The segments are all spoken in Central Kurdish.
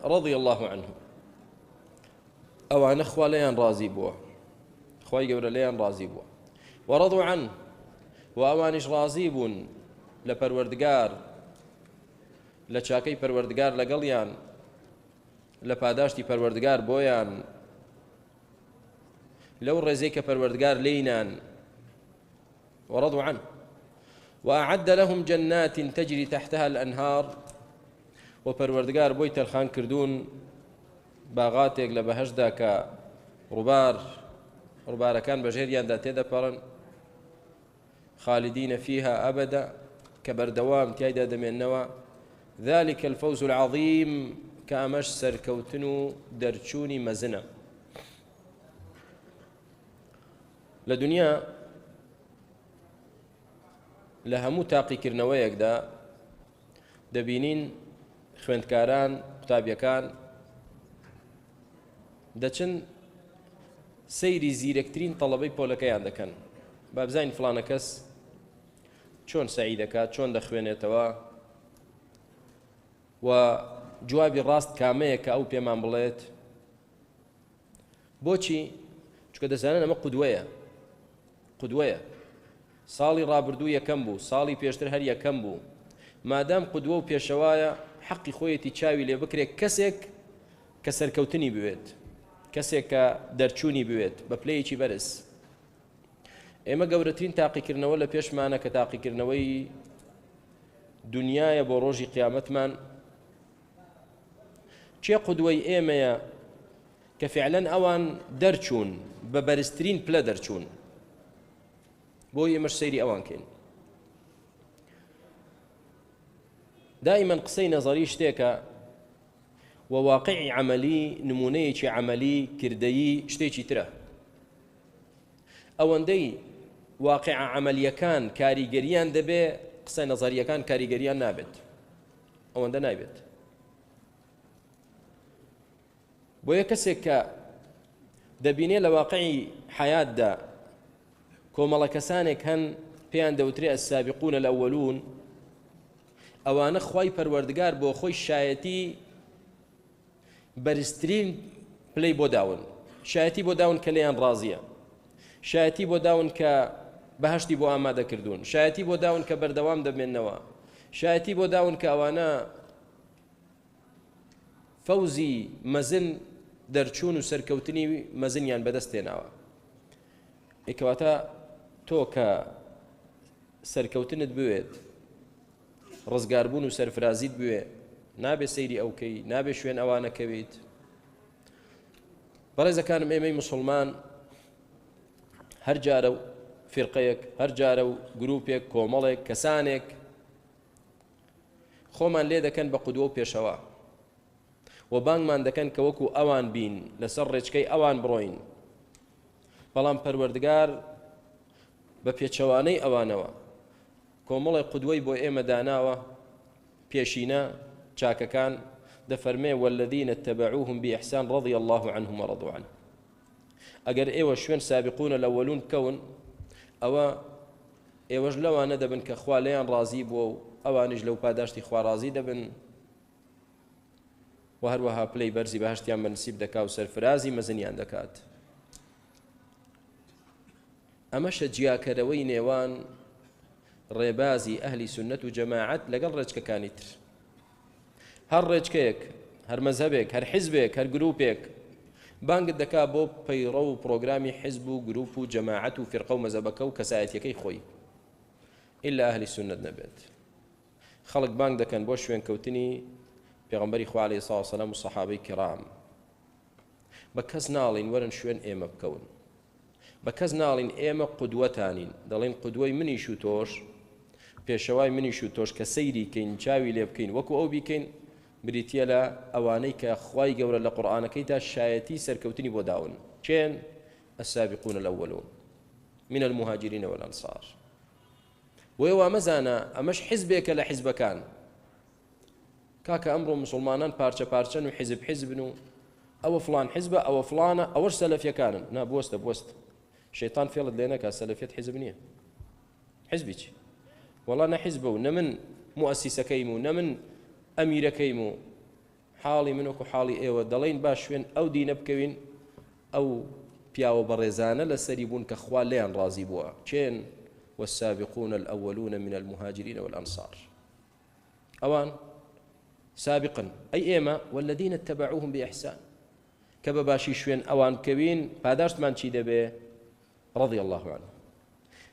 رضي الله عنهم ئەوانە خوا لەیان ڕازی بووە، خوای گەورە لەیان ڕازی بووە، وەڕەضوا عنه، و ئەوانیش ڕازی بوون لە پەروەردگار، لە چاکەی پەروەردگار لەگەڵیان، لە پاداشتی پەروەردگار بۆیان، لەو ڕێزەی کە پەروەردگار لێینان. وەڕەضوا عنه وأعد لهم جنات تجري تحتها الأنهار، وپەروەردگار بۆی تەرخان کردوون باغاتێک لە بەهەشدا کە ڕووبارەکان بەژێریاندا تێدەپەڕن، خالدين فيها أبدا، کە بەردەوام تیایدا دەمێننەوە. ذلك الفوز العظيم، کە ئەمەش سەرکەوتن و دەرچوونی مەزنە. لە دنیا لە هەموو تاقیکردنەوەیەکدا دەبینین خوێندکاران، قوتابیەکان دەچن سەیری زیرەکترین تەڵەبەی پۆلەکەیان دەکەن، با بزانین فلانە کەس چۆن سەعی دەکات، چۆن دەخوێنێتەوە، و جوابی ڕاست کامەیە کە ئەو پێمان بڵێت. بۆچی؟ چونکە دەزانن ئەمە قودوەیە. ساڵی ڕابردوو یەکەم بوو، ساڵی پێشتر هەر یەکەم بوو. مادام قودوە و پێشەوایە، حەقی خۆیەتی چاوی لێ بکرێت، کەسێک کە سەرکەوتنی بوێت، کەسێک کە دەرچوونی بوێت بە پلەیەکی بەرز. ئێمە گەورەترین تاقیکردنەوە لە پێشمانە کە تاقیکردنەوەی دنیایە بۆ ڕۆژی قیامەتمان. چێ قودوەی ئێمەیە کە فعلەن ئەوان دەرچوون، بە بەرزترین پلە دەرچوون، بۆ ئێمەش سەیری ئەوان کەین. دائما قسەی نەزەری شتێکە، و واقعی عملی، نمونەیەکی عملی کردەیی شتێکی ترە. ئەوەندەی واقع عملیەکان کاریگەریان دەبێ، قسە نەزەریەکان کاریگەریان نابێت، ئەوەندە نابێت. بۆیە کەسێک کە دەبینێ لە واقعی حیاتدا کۆمەڵە کەسانێک هەن پێیان دەوترێ السابقون الأولون، ئەوانە خوای پەروەردگار بۆ خۆی شایەتی بەرزترین پلەی بۆ داون، شایەتی بۆ داون کە لێیان ڕازیە، شایەتی بۆ داون کە بەهەشتی بۆ ئامادەکردوون، شایەتی بۆ داون کە بەردەوام دەبێننەوە، شایەتی بۆ داون کە ئەوانە فەوزی مەزن، دەرچوون و سەرکەوتنی مەزنیان بەدەست تێناوە. ئێکەواتە تۆ کە سەرکەوتنت بوێت، ڕزگاربوون و سەرفرازیت بوێ، نابێ سەیری ئەوکەی، نابێ شوێن ئەوانەکەویت. بەڕێزەکانم، ئێمەی موسڵمان هەر جارە و فرقەیەک، هەر جارە و گروپێک، کۆمەڵێک، کەسانێک خۆمان لێ دەکەن بە قودوە و پێشەوە، و بانگمان دەکەن کە وەکو ئەوان بین، لەسەر ڕێچکەی ئەوان بڕۆین. بەڵام پەروەردگار بە پێچەوانەی ئەوانەوە کۆمەڵی قودوەی بۆ ئێمە داناوە، پێشینە چاکەکان دەفەرمێ والذین اتبعوهم بإحسان رضي الله عنهم ورضوا عنه. ئەگەر ئێوە شوێن سابقون الأولون بکەون، ئەوە ئێوەش لەوانە دەبن کە خوا لێیان ڕازی بووە و ئەوانش لەو پاداشتی خوا ڕازی دەبن، و هەروەها پلەی بەرزی بەهەشتیان بەنسیب دەکات و سەرفرازی مەزنیان دەکات. ئەمەشە جیاکەرەوەی نێوان ڕێبازی ئەهلی سنەت و جەماعەت لەگەڵ ڕێچکەکانی تر. هەر ڕێچکەیەک، هەر مەزهبێک، هەر حیزبێک، هەر گروپێک بانگت دەکات بۆ پەیڕە و پرۆگرامی حیزب و گروپ و جەماعەت و فرقە و مەزهبەکە و کەسایەتیەکەی خۆی، ئیلا ئەهلی سنەت نەبێت. خەڵک بانگ دەکەن بۆ شوێنکەوتنی پێغەمبەری خوا عەلەیهی سڵاو وسەلام و سەحابەی کیرام. بە کەس ناڵین وەرن شوێن ئێمە بکەون، بە کەس ناڵین ئێمە قودوەتانین، دەڵێن قودوەی منیش و تۆش، پێشەوای منیش و تۆش کە سەیری کەین، چاوی لێ بکەین، وەکو ئەو بیکەین. بریتە لە ئەوانەی کە خوای گەورە لە قورئانەکەیدا شایەتی سەرکەوتنی بۆ داون. چێن؟ السابقون الأولون من المهاجرين والأنصار. وەوە مەزانە ئەمەش حیزبێکە لە حیزبەکان. کاکە ئەمڕۆ مسلمانان پارچە پارچەن و حیزب حیزبن و ئەوە فلان حیزبە، ئەوە فلانە، ئەوەش سەلەفیەکانن. نا بوەستە شەیطان فێڵت لێ نەکات سەلەفیەت حیزب نییە. حیزبی چی؟ وەڵا نە حیزبە و نە من مؤسیسەکەیم و نە من ئەمیرەکەیم و حاڵی من وەکو حاڵی ئێوە دەڵێن با شوێن ئەو دینە بکەوین ئەو پیاوە بەڕێزانە لەسەری بوون کە خوا لێیان ڕازی بووە چێن والسابقون الأولون من المهاجرين والأنصار أوان سابقا أي إيما والذين اتبعوهم بإحسان كبباشي شوين أوان كوين باداشت من شي دبي رضي الله عنه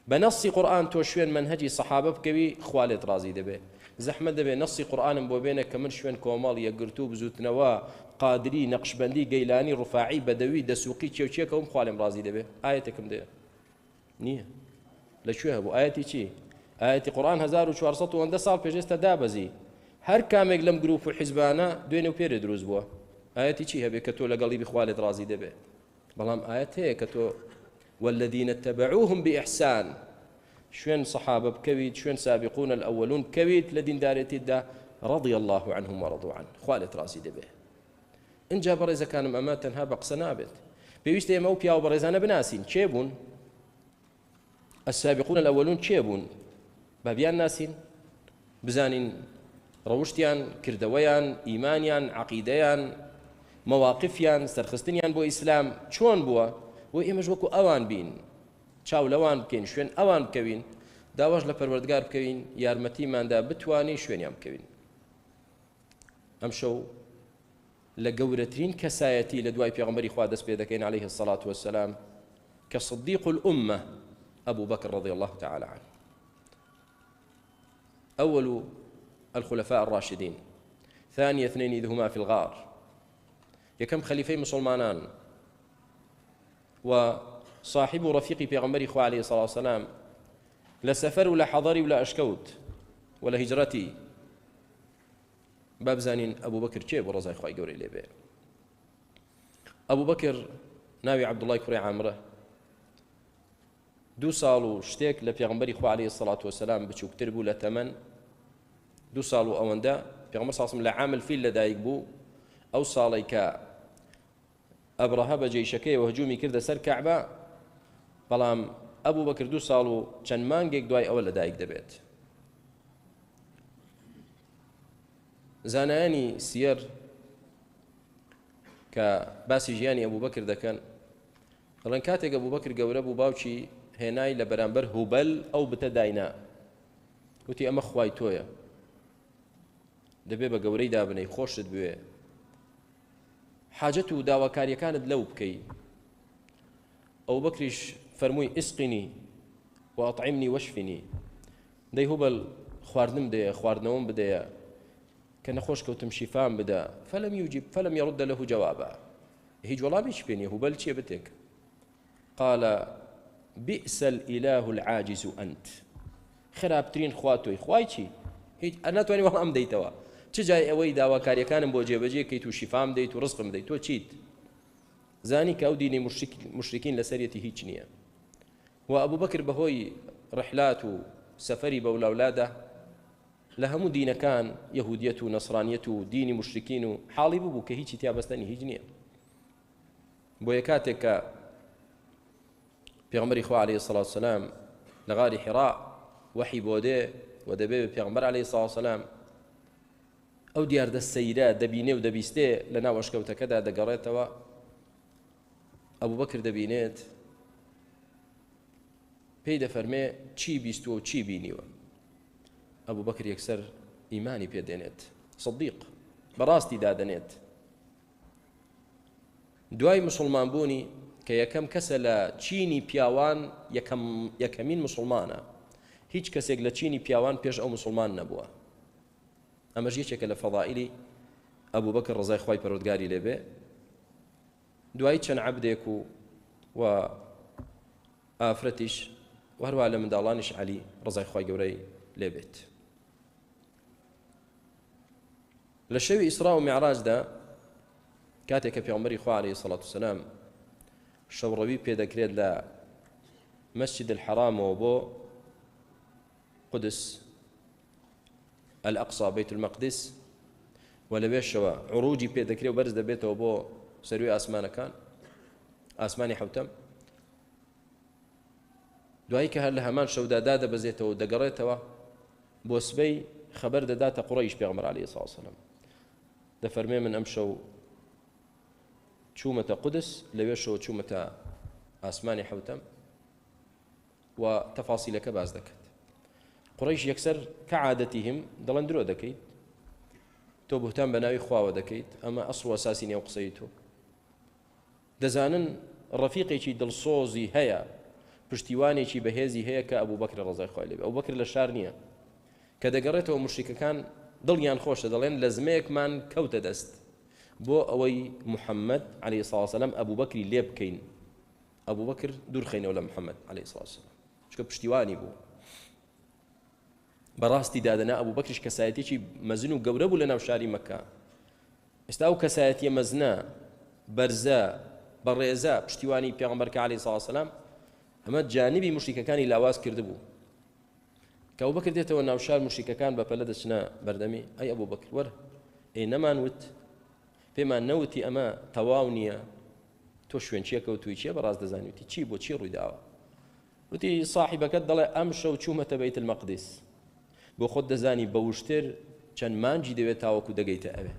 بنص قرآن تو شوين منهجي صحابة بكوي خوالد رازي دبي زحمة دبي نص قرآن بوبينك كمن شوين كومال يقرتو بزوتنوا قادري نقشبندي قيلاني رفاعي بدوي دسوقي تشيو كوم خوالم رازي دبي آيتكم دي نيه لشويه بو آياتي چی؟ آياتي قرآن 1400 سال پێشێستا دابەزی هەر کامێک لەم گروپ و حیزبانە دوێنێ و پێرێ دروست بووە آياتي چی هەبێ کە تۆ لەگەڵی بخوالت ڕازی دەبێ بەڵام آيات هەیە کە تۆ والذين اتبعوهم بإحسان شوێن صحابة بکەویت شوێن سابقون الأولون بکەویت لە دیندارێتیدا رضي الله عنهم ورضوا عنه خوالت ڕازی دەبێ اینجا بەڕێزەکانم ئەمە تەنها بە قسە نابێت پێویستە ئێمە و پیاوە بەڕێزانە بناسین چێ بوون السابقون الأولون چێبوون بابیان ناسین بزانین ڕەوشتیان کردەوەیان ئیمانیان عەقیدەیان مەواقفیان سەرخستنیان بۆ ئیسلام چۆن بووە و ئێمەش وەکو ئەوان بین چاو لەوان بکەین شوێن ئەوان بکەوین داواش لە پەروەردگار بکەوین یارمەتیماندا بتوانین شوێنیان بکەوین ئەمشەو لە گەورەترین کەسایەتی لە دوای پێغەمبەری خوا دەست پێ دەکەین عليه الصلاة والسلام کە صدیق الأمة أبو بكر رضي الله تعالى عنه أول الخلفاء الراشدين ثاني اثنين إذ هما في الغار يكم خليفي مسلمانان وصاحب رفيقي بيغمبري خو عليه الصلاة والسلام لا سفر ولا حضري ولا أشكوت ولا هجرتي باب زانين أبو بكر كيف ورزاي خواي قوري ليبي أبو بكر ناوي عبد الله كري عامره دو ساڵ و شتێک لە پێغەمبەری خوا عەلەیهی سەڵات وەسەلام بچووکتر بوو لە تەمەن دو ساڵ و ئەوەندە پێغەمبەر ساسم لە عامل فیل لەدایک بوو ئەو ساڵی کە ئەبرەهە بە جەیشەکەیەوە هەجومی کردە سەر کەعبە بەڵام ئەبوو بەکر دو ساڵ و چەند مانگێک دوای ئەوە لەدایک دەبێت زانایانی سیەر کە باسی ژیانی ئەبوو بەکر دەکەن دەڵێن کاتێک ئەبوو بەکر گەورە بوو باوکی هێنای لە بەرامبەر هوبەل ئەو بتە داینا وتی ئەمە خوای تۆیە دەبێ بە گەورەی دابنەی خۆشت بوێ حاجەت و داواکاریەکانت لەو بکەی ئەو بەکریش فەرمووی ئسقینی و ئەطعیمنی وەشفینی دەی هوبەل خواردنم بدەیە خواردنەوەم بدەیە کە نەخۆش کەوتم شیفام بدە فەلەم یەڕودە لەهو جەوابە هیچ وەڵامیش پێ نییە هوبەل چییە بتێک قال بئس الإله العاجز أنت خراپترین خوا تۆی خوای چی هیچ ناتوانانی وەڵام دەیتەوە چ جای ئەوەی داواکاریەکانم بۆ جێبەجێ کەیت و شیفام دەیت و ڕزقم دەیت تۆ چیت زانی کە ئەو دینی مشرکین لەسەرەتی هیچ نییە و ئەبوو بەکر بەهۆی ڕحلات و سەفەری بەولاولادە لە هەموو دینەکان یەهودیەت و نەسرانیەت و دینی مشرکین و حاڵی بوو کە هیچی تیابەستنی هیچ نییە بۆ یە کاتێک کە پێغەمبەری خوا عەلەیهی سەڵات وسەلام لە غاری حیرا وحی بۆ دێ و دەبێ بە پێغەمبەر عەلەیهی سەڵات وسەلام ئەو دیاردە سەیرە دەبینێ و دەبیستێ لە ناو ئەشکەوتەکەدا دەگەڕێتەوە ئەبوو بەکر دەبینێت پێی دەفەرمێ چی بیستووە و چی بینیوە ئەبوو بەکر یەکسەر ئیمانی پێدێنێت صدیق بەڕاستی دادەنێت دوای مسلمان بوونی کە یەکەم کەسە لە چینی پیاوان یەکەمین مسلمانە هیچ کەسێک لە چینی پیاوان پێش ئەو مسلمان نەبووە ئەمەش یەکێکە لە فەضائیلی ئەبوو بەکر ڕزای خوای پەروەردگاری لێبێ دوای چەند عەبدێک و ئافرەتیش و هەروە لە منداڵانیش عەلی ڕزای خوای گەورەی لێبێت لە شەوی ئیسرا و میعراجدا کاتێک کە پێغەمبەری خوا عەلەیهی سەڵات وسەلام شەوڕەوی پێدەکرێت لە مەسجد الحەرامەوە بۆ قودس الأقصى بيت المقدس ولبيشوا عروجي بيدكري وبرز دبيته وبو سروي آسمانكان آسماني حوتم دوایکە هەر لە هەمان شەودا دادەبەزێتەوە و دەگەڕێتەوە بۆ سبەی خەبەر دەداتە قوڕەیش پێغەمبەر عەلەیهی سەڵات وسەلام دەفەرمێ من ئەم شەو چوومەتە قودس لەوێشەوە چوومەتە ئاسمانی حەوتەم و تەفاسیلەکە باز دەکات. قوڕەیش یەکسەر کە عادەتیهم دەڵێن درۆ دەکەیت، تۆ بوتان بە ناوی خواوە دەکەیت، ئەمە ئەسڵ و ئەساسی نێو قسەی تۆ. دەزانن ڕەفیقێکی دڵسۆزی هەیە، پشتیوانێکی بەهێزی هەیە کە ئەبوو بەکر ڕەزای خوای لێبێ. ئەبوو بەکر لە شار نییە کە دەگەڕێتەوە موشریکەکان دڵیان خۆشە، دەڵێن لە زمەیەکمان کەوتە دەست بۆ ئەوەی محەممەد عەلەیهی سڵاو وسەلام ئەبوو بەکری لێ بکەین، ئەبوو بەکر دوورخەینەوە لە محەممەد عەلەیهی سڵاو وسەلام، چونکە پشتیوانی بوو. بەڕاستی دادەنا ئەبوو بەکریش کەسایەتێکی مەزن و گەورە بوو لە ناو شاری مەکە. ئێستا ئەو کەسایەتیە مەزنە بەرزە بەڕێزە پشتیوانی پێغەمبەرکە عەلەیهی سڵاو وسەلام ئەمە جانبی مشریکەکانی لاواز کردبوو کە ئەبوو بەکر دێتەوە ناو شار مشریکەکان بە پەلە دەچنە بەردەمی ئەی ئەبوو بەکر وەرە ئێ نەمانوت پێمان نەوتی ئەمە تەواو نییە، تۆ شوێن چیە کەوتووی چیە بەڕاست دەزانیوتی چی بۆ چی ڕووی داوە؟ وتی صاحبەکەت دەڵێ ئەم شەو چوومەتە بەیت المەقدس، بۆ خۆت دەزانی بە وشتر چەند مانجی دەوێت تاوەکو دەگەیتە ئەوێ.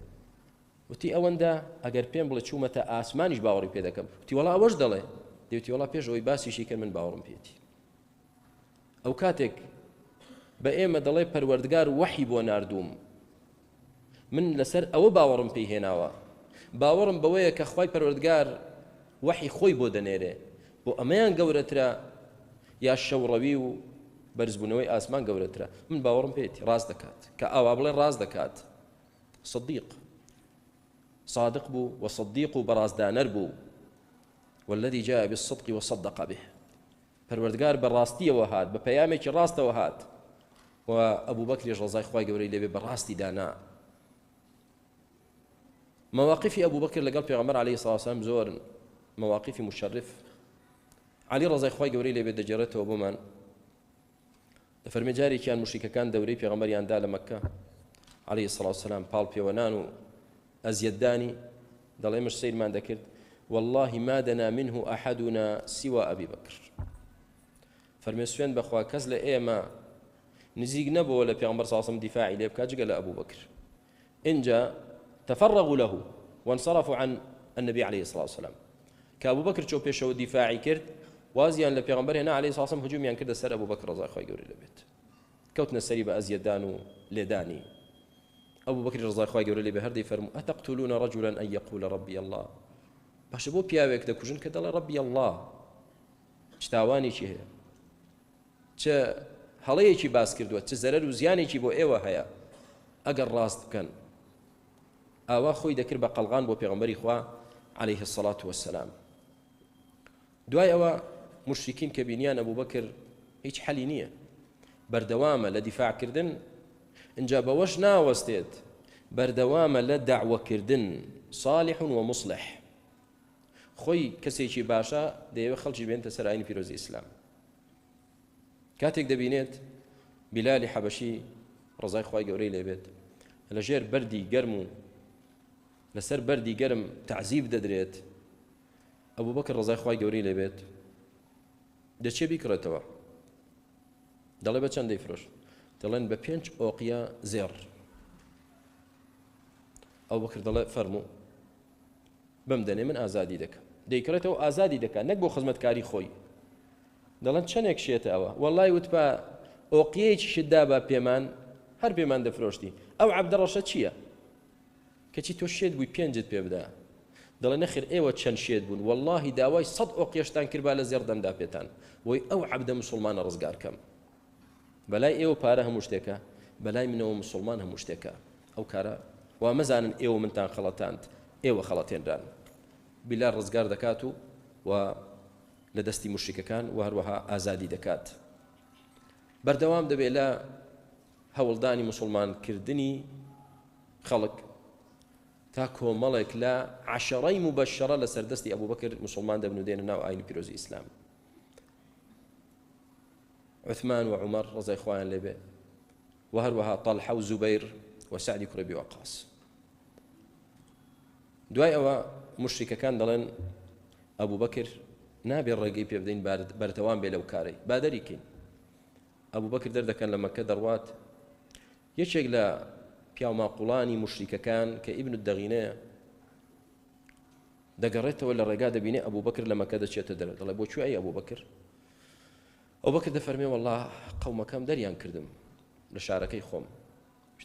وتی ئەوەندە ئەگەر پێم بڵێ چوومەتە ئاسمانیش باوەڕی پێ دەکەم. وتی وەڵا ئەوەش دەڵێ، دەوتی وەڵا پێش ئەوەی باسیشی کرد من باوەڕم پێێتی. ئەو کاتێک بە ئێمە دەڵێ پەروەردگار وەحی بۆ ناردووم، من لەسەر ئەوە باوەڕم پێی هێناوە، باوەڕم بەوەیە کە خوای پەروەردگار وەحی خۆی بۆ دەنێرێ، بۆ ئەمەیان گەورەترە یا شەوڕەوی و بەرزبوونەوەی ئاسمان گەورەترە. من باوەڕم پێێتی ڕاست دەکات، کە ئاوا بڵێ ڕاست دەکات. صدیق صادق بوو و صدیق و بەڕازدانەر بوو، والذي جاء بالصدق وصدق به. پەروەردگار بەڕاستیەوە هات، بە پەیامێکی ڕاستەوە هات و ئەبوو بەکریش ڕەزای خوای گەورەی لێبێ بەڕاستی دانا. مواقفی ئەبوو بەکر لەگەڵ پێغەمبەر عەلەیهی سڵاو وسەلام زۆرن، مواقفی مشەرف. عەلی ڕەزای خوای گەورەی لێبێ دەجێڕێتەوە بۆمان، دەفەرمێ جارێکیان موشریکەکان دەورەی پێغەمبەریاندا لە مەککە عەلەیهی سڵاو وسەلام پاڵ پێوەنان و ئەزیەتدانی، دەڵێ مش سەیرمان دەکرد والله ما دنا منه أحدنا سوى أبي بكر. فەرمێ سوێن بەخوا کەس لە ئێمە نزیک نەبووە لە پێغەمبەر صلی الله علیه و سلم دیفاعی لێ بکات جگە لە ئەبوو بەکر. اینجا تفرغوا له وانصرفوا عن النبي عليه الصلاة والسلام. كأبو بكر شو بيشو دفاعي كرد وازيان لبيغمبر هنا عليه الصلاة والسلام هجوم كرد سر أبو بكر رضي الله عنه لبيت كوتنا السري بأزيد دانو لداني. أبو بكر رضي الله عنه لبي هردي فرمو أتقتلون رجلا أن يقول ربي الله؟ باش بو بياويك دكوجن كدل ربي الله شتاواني شي هي چ هەڵەیەکی باس کردووە، چ زەرەر و زیانێکی بۆ ئێوە هەیە ئەگەر ڕاست بکەن. ئاوا خۆی دەکرد بە قەڵغان بۆ پێغەمبەری خوا عەلەیهی السەڵات وەسسەلام. دوای ئەوە مشریکین کە بینیان ئەبوو بەکر هیچ حەلی نییە، بەردەوامە لە دیفاعکردن، اینجا بەوەش ناوەستێت، بەردەوامە لە داعوەکردن صالح و مصلح. خۆی کەسێکی باشە دەیەوێت خەڵکی بێنتە سەر ئاینی پیرۆزی ئیسلام. کاتێک دەبینێت بیلالی حەبەشی ڕزای خوای گەورەی لێبێت لەژێر بەردی گەرم و لەسەر بەردی گەرم تعزیب دەدرێت، ئەبوو بەکر ڕزای خوای گەورەی لێبێت دەچێ بیکڕێتەوە، دەڵێ بە چەند دەیفرۆشت؟ دەڵێن بە 5 ئۆقیە زێڕ. ئەبوو بەکر دەڵێ فەرموو بەم دەنێ من ئازادی دەکەم. دەیکڕێتەوە ئازادی دەکات، نەک بۆ خزمەتکاری خۆی. دەڵێن چەندێک شێتە ئەوە؟ وەڵڵای وتبا ئۆقیەیەکی شتدا بە پێمان هەر پێمان دەفرۆشتی. ئەو عەبدەڕەشە چییە؟ کەچی تۆ شێت بووی 5 پێ بدە. دەڵێ نەخێر ئێوە چەند شێت بوون، وەڵڵاهی داوای 100 ئۆقیەشتان کرد با لە زێڕ دەمدا پێتان، وەی ئەو عەبدە موسڵمانە ڕزگارکەم. بەلای ئێوە پارە هەموو شتێکە، بەلای منەوە موسڵمان هەموو شتێکە. ئەو کارە وا مەزانن ئێوە منتان خەڵەتاند، ئێوە خەڵەتێنران. بیلال ڕزگار دەکات و لە دەستی مشریکەکان و هەروەها ئازادی دەکات. بەردەوام دەبێت لە هەوڵدانی موسڵمانکردنی خەڵک تا کۆمەڵێک لە عەشەڕەی مبەشەرە لە سەردەستی ئەبوو بەکر موسڵمان دەبنودێنە ناو ئاینی پیرۆزی ئیسلام. عوثمان و عومەر ڕزای خوایان لێبێ و هەروەها طەلحە و زوبەیر و سەعدی کوڕی ئەبی وەقاس. دوای ئەوە مشریکەکان دەڵێن ئەبوو بەکر نابێ ڕێگەی پێ بدەین بەردەوام بێ لەو کارەی، با دەریکەین. ئەبوو بەکر دەردەکەن لە مەککە دەڕوات، یەکێک لە پیاو ماقوڵانی مشریکەکان کە ئیبن الدەغینەیە دەگەڕێتەوە لە ڕێگا دەبینێ ئەبوو بەکر لە مەکە دەچێتە دەرەوە دەڵێ بۆچوە ئەی ئەبوو بەکر ئەو بەکر دەفەرمێ وەڵڵا قەومەکەم دەریان کردم لە شارەکەی خۆم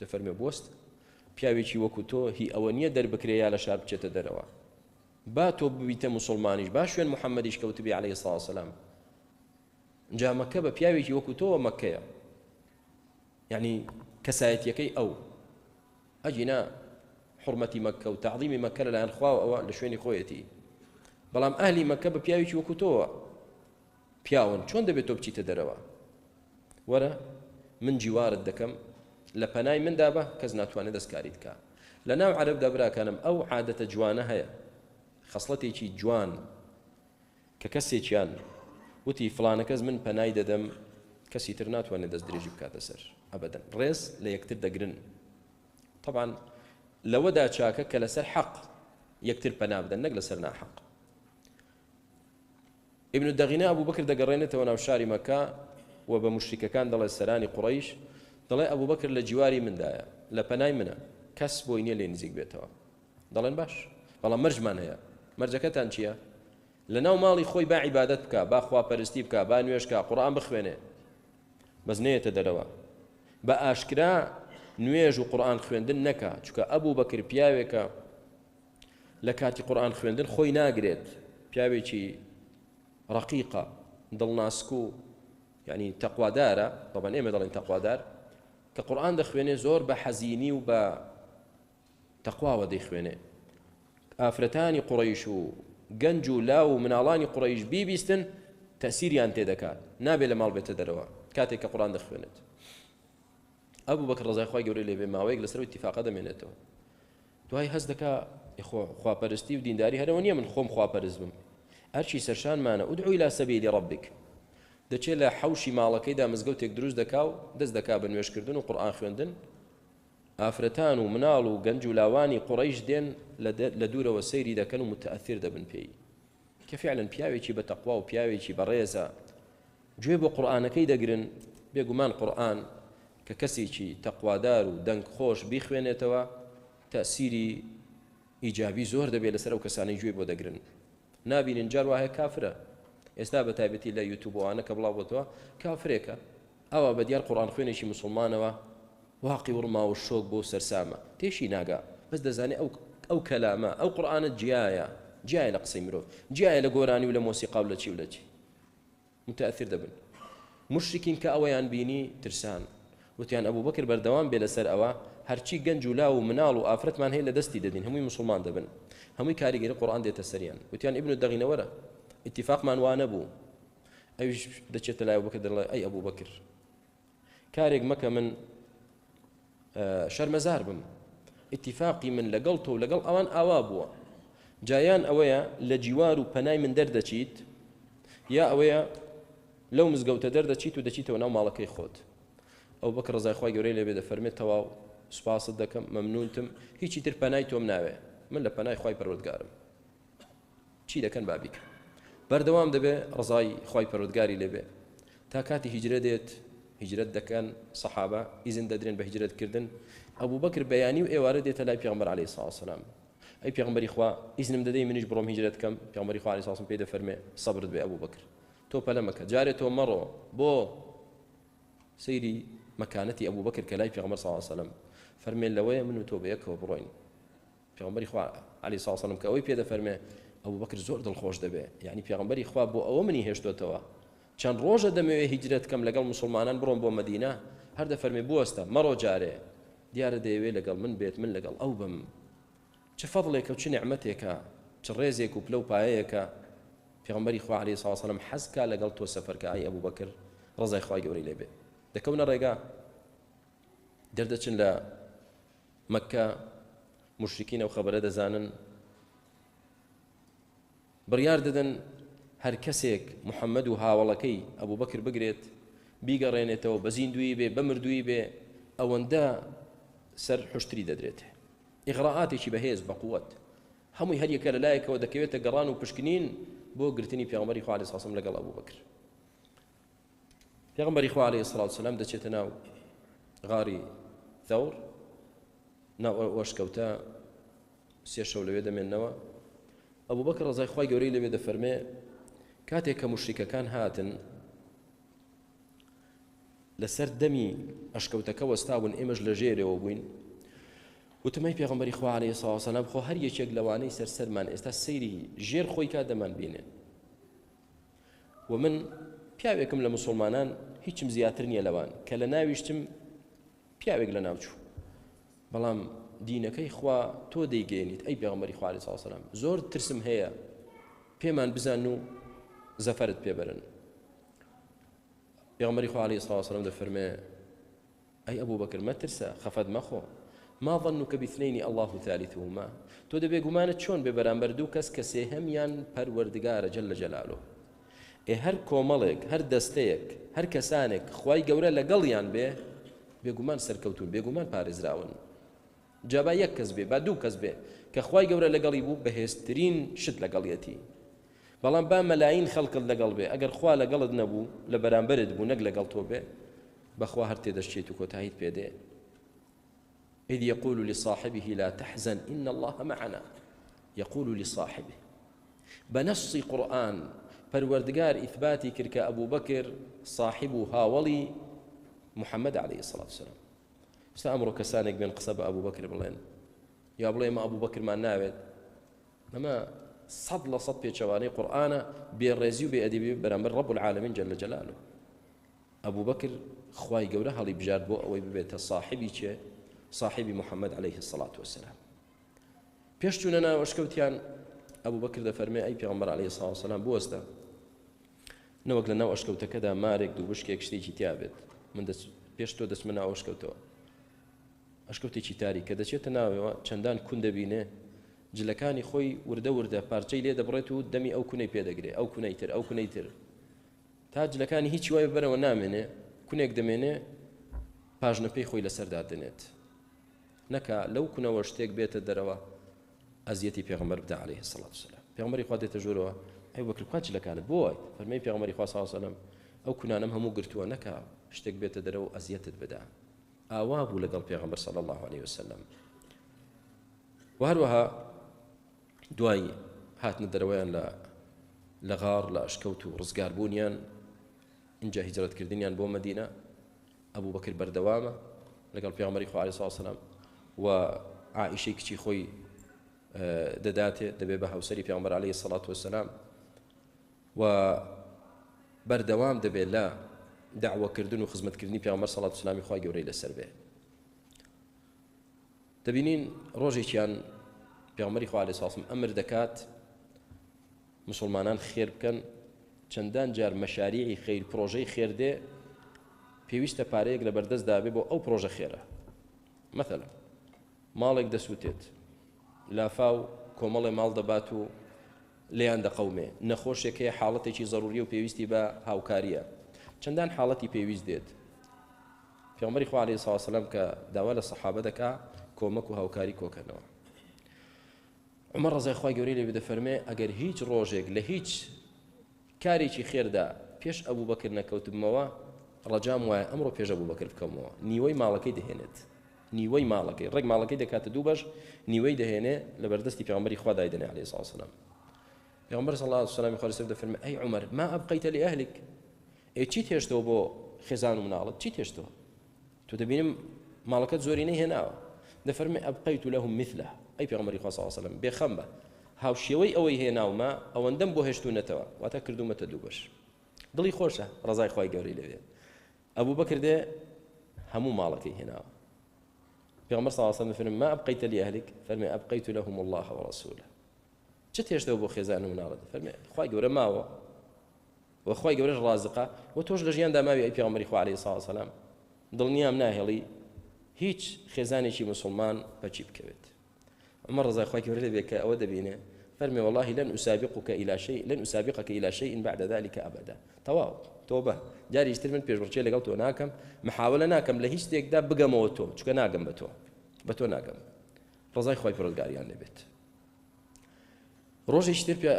دەفەرمێ بۆست پیاوێکی وەکو تۆ هی ئەوە نییە دەربکرێ یا لە شار بچێتە دەرەوە با تۆ ببیتە موسڵمانیش با شوێن محەممەدیش کەوتبی عەلەیهی سڵاو وسەلام جا مەکە بە پیاوێکی وەکو تۆوە مەکەیە یعنی کەسایەتیەکەی ئەو ئەجینا حرمەتی مەکە و تعظیمی مەکە لەلایەن خواوە ئەوە لە شوێنی خۆیەتی بەڵام ئەهلی مەکە بە پیاوێکی وەکو تۆوە پیاون چۆن دەبێت تۆ بچیتە دەرەوە وەرە من جیوارت دەکەم لە پەنای مندا بە کەس ناتوانێت دەستکاری بکە لە ناو عەرەبدا براکانم ئەو عادەتە جوانە هەیە خەسڵەتێکی جوان کە کەسێکیان وتی فڵانە کەس من پەنای دەدەم کەسی تر ناتوانێت دەست درێژی بکاتە سەر ئەبەدەن ڕێز لە یەکتر دەگرن طبعا لەوەدا چاکە کە لەسەر حەق یەکتر پەنا بدەن نەک لەسەر ناحەق ئیبن الدەغینە ئەبوو بەکر دەگەڕێنێتەوە ناو شاری مەکە و بە مشریکەکان دەڵێ سەرانی قوڕەیش دەڵێ ئەبوو بەکر لە جیواری مندایە لە پەنای منە کەس بۆی نییە لێ نزیک بێتەوە دەڵێن باش بەڵام مەرجمان هەیە مەرجەکەتان چییە لە ناو ماڵی خۆی با عیبادەت بکە با خواپەرستی بکە با نوێژ بکە قورئان بخوێنێ بەس نێتە دەرەوە بە ئاشکرا نوێژ و قورئان خوێندن نەکە چونکە ئەبوو بەکر پیاوێکە لە کاتی قورئان خوێندن خۆی ناگرێت پیاوێکی ڕەقیقە دڵناسکو یعنی تەقوادارە طبعا ئێمە دەڵێن تەقوادار کە قورئان دەخوێنێ زۆر بە حەزینی و بە تەقواوە دەیخوێنێ ئافرەتانی قوڕەیش و گەنج و لاو و مناڵانی قوڕەیش بیبیستن تەسیریان تێدەکات نابێت لە ماڵ بێتە دەرەوە کاتێک کە قورئان دەخوێنێت ئەبوو بەکر ڕەزای خوای گەورەی لێبێ ماوەیەک لەسەر ئیتیفاقە دەمێنێتەوە دوای هەست دەکا خواپەرستی و دینداری هەرەوە نییە من خۆم خواپەرست بم هەرچی سەرشانمانە ئودعو إلى سبيل ربك دەچێت لە حەوشی ماڵەکەیدا مزگەوتێک دروست دەکا و دەست دەکا بە نوێژکردن و قورئان خوێندن ئافرەتان و مناڵ و گەنج و لاوانی قوڕەیش دێن لە دوورەوە سەیری دەکەن و متەئەثیر دەبن پێی کە فعلا پیاوێکی بە تەقوا و پیاوێکی بەڕێزە گوێ بۆ قورئانەکەی دەگرن بێگومان قورئان کە کەسێکی تەقوادار و دەنگ خۆش بیخوێنێتەوە تەسیری ئیجابی زۆر دەبێت لەسەر ئەو کەسانەی گوێ بۆ دەگرن نابینن جار وایە کافرە ئێستا بە تایبەتی لە یوتیوبەوانە کە بڵاو بۆتەوە کافرێکە ئەوە بە دیار قورئان خوێنێکی موسڵمانەوە واقی وڕما و شۆک بۆ سەرسامە تێشی ناگا بەس دەزانێت ئەو کەلامە ئەو قورئانە جیایە لە قسەی مرۆڤ جیایە لە گۆرانی و لە مۆسیقا و لە چی و لە چی متەئەثیر دەبن مشرکین کە ئەوەیان بینی ترسان وتیان ئەبوو بەکر بەردەوام بێ لەسەر ئەوە هەرچی گەنج و لاو و مناڵ و ئافرەتمان هەیە لە دەستی دەدین هەمووی موسڵمان دەبن هەمووی کاریگەری قورئان دێتە سەریان وتیان ئیبن الدەغینە وەرە اتفاقمان وانە بوو ئەویش دەچێتە لای ئەبوو بەکر دەڵێ ئەی ئەبوو بەکر کارێک مەکە من شەرمەزار بم اتفاقی من لەگەڵ تۆ و لەگەڵ ئەوان ئاوا بووە جایان ئەوەیە لە جیوار و پەنای من دەردەچیت یا ئەوەیە لەو مزگەوتە دەردەچیت و دەچیتەوە ناو ماڵەکەی خۆت ئەو بەکر ڕەزای خوای گەورەی لێبێ دەفەرمێت تەواو سوپاست دەکەم مەمنونتم هیچی تر پەنای تۆم ناوێ من لە پەنای خوای پەروەردگارم چی دەکەن بابیکە بەردەوام دەبێ ڕزای خوای پەروەردگاری لێبێ تا کاتی هیجرە دێت هیجرەت دەکەن سەحابە ئیزن دەدرێن بە هیجرەتکردن ئەبوو بەکر بەیانی و ئێوارە دێتە لای پێغەمبەر عەلەیهی سڵاو وسەلام ئەی پێغەمبەری خوا ئیزنم دەدەی منیش بڕۆم هیجرەت بکەم پێغەمبەری خوا عەلەیهی سڵاو وسەلام پێی دەفەرمێ سەبرت بێ ئەبوو بەکر تۆ پەلە مەکە جارێ تۆ مەڕۆ بۆ سەیری مەکانەتی ئەبوو بەکر کە لای پێغەمبەر سڵاو وسەلام فەرمێن لەوەیە من و تۆ بەیەکەوە بڕۆین پێغەمبەری خوا عەلەیهی سڵاو وسەلام کە ئەوەی پێ دەفەرمێ ئەبوو بەکر زۆر دڵخۆش دەبێ یعنی پێغەمبەری خوا بۆ ئەوە منی هێشتۆتەوە چەند ڕۆژە دەمەوێت هیجرەت بکەم لەگەڵ موسڵمانان بڕۆم بۆ مەدینە هەر دەفەرمێ بوەستە مەڕۆ جارێ دیارە دەیەوێت لەگەڵ من بێت من لەگەڵ ئەو بم چ فەضڵێکە و چ نعمەتێکە چ ڕێزێک و پلە و پایەیەکە پێغەمبەری خوا عەلەیهی سڵاو وسەلام حەزکا لەگەڵ تۆ سەفەرکە ئای ئەبوو بەکر ڕزای خوای گەورەی لێبێ دەکەونە ڕێگا دەردەچن لە مەککە مشرکین ئەو خەبەرە دەزانن بڕیار دەدەن هەر کەسێک محەممەد و هاوڵەکەی ئەبوو بەکر بگرێت بیگەڕێنێتەوە بە زیندوی بێ بە مردووی بێ ئەوەندە سەر حشتری دەدرێت ئیغراعاتێکی بەهێز بە قووەت هەمووی هەریەکە لە لایەکەوە دەکەوێتە گەڕان و پشکنین بۆ گرتنی پێغەمبەری خوا عەلەیهی سڵاو وسەلام لەگەڵ ئەبوو بەکر پێغەمبەری خوا عەلەیهی سڵاو وسەلام دەچێتە ناو غاری ثەور ناو وەشکەوتە سێ شەو لەوێ دەمێننەوە. ئەبوو بەکر ڕەزای خوای گەورەی لەوێ دەفەرمێ کاتێک کە موشریکەکان هاتن لەسەر دەمی ئەشکەوتەکە وەستابوون ئێمەش لە ژێرەوە بووین وتمەی پێغەمبەری خوا عەلەیهی سڵاو وسەلام خۆ هەر یەکێک لەوانەی سەرسەرمان ئێستا سەیری ژێر خۆی کا دەمان بینێ و من پیاوێکم لە مسلمانان هیچم زیاتر نییە لەوان کە لە ناویشتم پیاوێک لە ناوچوو بەڵام دینەکەی خوا تۆ دەیگەێنیت ئەی پێغەمبەری خوا عەلەیهی سڵاو وسەلام زۆر ترسم هەیە پێمان بزان و زەفەرت پێبەرن. پێغەمبەری خوا عەلەیهی سڵاو وسەلام دەفەرمێ ئەی ئەبوو بەکر مەترسە خەفەت مەخۆ ما ظنك باثنين الله ثالثهما تو دەبێ گومانت چۆن بێ بەرامبەر دوو کەس کە سێهەمیان پەروەردگارە جەل جەلالوه هەر کۆمەڵێک هەر دەستەیەک هەر کەسانێک خوای گەورە لەگەڵیان بێ بێگومان سەرکەوتون بێگومان پارێزراون جابا یەک کەس بێ با دوو کەس بێ کە خوای گەورە لەگەڵی بوو بەهێزترین شت لەگەڵیەتی بەڵام با مەلاین خەڵکت لەگەڵ بێ ئەگەر خوا لەگەڵت نەبوو لە بەرامبەرت بوو نەک لەگەڵ تۆ بێ بەخوا هەر تێدەشتێت و کۆتاییت پێدێ. إذ يقول لصاحبه لا تحزن إن الله معنا يقول لصاحبه بنص قرآن پروردگار إثباتي كرك أبو بكر صاحبه هاولي محمد عليه الصلاة والسلام استأمر كسانك بين قصب أبو بكر بلين يا بلين ما أبو بكر ما نابد أما صد لصد بيتشواني قرآن بيرزيو بأدبي برامر رب العالمين جل جلاله أبو بكر خواي قوله هالي بجارد بو أو ببيت صاحبي صاحبي محمد عليه الصلاة والسلام بيشتوننا وشكوتيان أبو بكر دفرمي أي پیغمبر عليه الصلاة والسلام بوستا نوك لنا وشكوتا كذا مارك دو بشكي كشتيجي تيابت من دس بيشتو دس منا وشكوتو أشكوتي تاري كذا شيء تناوي چندان كند بينه جلكاني خوي ورده بارچي ليه دبرتو دمي أو كوني بيدقري أو كونيتر تا جلكاني هيچ واي بره ونامنه كونيك دمنه پاژنە پێی خۆی لەسەر دادنێت نەکا لەو کونەوە شتێک بێتە دەرەوە ئەزیەتی پێغەمبەر بدە عەلەیهی سەڵات وسەلام. پێغەمبەری خوا دێتە ژوورەوە ئەی وەکر بکات جلەکانت بۆ وای فەرمەی پێغەمبەری خوا سەڵات وسەلام ئەو کونانەم هەموو گرتووە نەکا شتێک بێتە دەرەوە ئەزیەتت بدە. ئاوا بوو لەگەڵ پێغەمبەر صلی الله عليه وسلم. و هەروەها دوای هاتنە دەرەوەیان لە غار لە ئەشکەوت و ڕزگاربوونیان اینجا هیجرەتکردنیان بۆ مەدینە أبو بكر بردوامة لقال في عمر عليه الصلاة والسلام وعائشة كشي خوي دداته دبيبها وسري في عمر عليه الصلاة والسلام وبردوام دبي لا دعوة كردن وخدمة كردني في عمر صلى الله عليه وسلم خوي جوري للسربة تبينين روجي كان في عمر عليه الصلاة والسلام أمر دكات مسلمانان خير بكن چندان جار مشاريعي خير بروجي خير ده پێویستە پارەیەک لە بەردەست دابێ بۆ ئەو پرۆژە خێرە. مەثەلا ماڵێک دەسووتێت لافاو کۆمەڵێ ماڵ دەبات و لێیان دەقەومێ نەخۆشێک هەیە حاڵەتێکی زەروری و پێویستی بە هاوکاریە چەندان حاڵەتی پێویست دێت. پێغەمبەری خوا عەلەیهی سڵاو وسەلام کە داوا لە سەحابە دەکا کۆمەک و هاوکاری کۆکردنەوە. عومەر ڕەزای خوای گەورەی لێ دەفەرمێ ئەگەر هیچ ڕۆژێک لە هیچ کارێکی خێردا پێش ئەبوو بەکر نەکەوتبمەوە ڕەجام وایە ئەمڕۆ پێش ئەبوو بەکر بکەمەوە نیوەی ماڵەکەی دەهێنێت نیوەی ماڵەکەی ڕێک ماڵەکەی دەکاتە دوو بەش نیوەی دەهێنێ لە بەردەستی پێغەمبەری خوا دایدەنێ عەلەیهی سڵاو وسەلام. پێغەمبەر صلی الله علیه و سلم خۆی دەفەرمێ ئەی عومەر ما ئەبقەیتە لأهلک چیت هێشتەوە بۆ خێزان و مناڵت چیت هێشتەوە تۆ دەبینم ماڵەکەت زۆرینەی هێناوە دەفەرمێ ئەبقەیت لەهم مثله ئەی پێغەمبەری خوا صلی الله علیه و سلم بێخەم بە هاوشێوەی ئەوەی هێناومە ئەوەندەم بۆ هێشتوونەتەوە واتە کردومەتە دوو بەش. دڵی خۆشە ڕەزای خوای گەورەی لەوێ. أبو بكر ده همو مالك هنا في عمر صلى الله عليه وسلم فرمى ما أبقيت لأهلك فرمى أبقيت لهم الله ورسوله شت يشتوا بو خزان من أرض فرمى خوي جورا ما هو وخوي جورا الرازقة وتوج لجيان دا ما بي في عمر إخوة عليه الصلاة والسلام ضلنيا مناهلي هيج خزاني شي مسلمان بجيب كبت عمر رضي خوي جورا بك أود بينه فرمى والله لن أسابقك إلى شيء بعد ذلك أبدا تواو توبه جاري يشتري من بيجبرتشي لقال تو ناكم محاولة ناكم لهيش تيك دا بقى موتو شو ناكم بتو ناكم رضاي خوي فرودقاري يعني بيت روج يشتري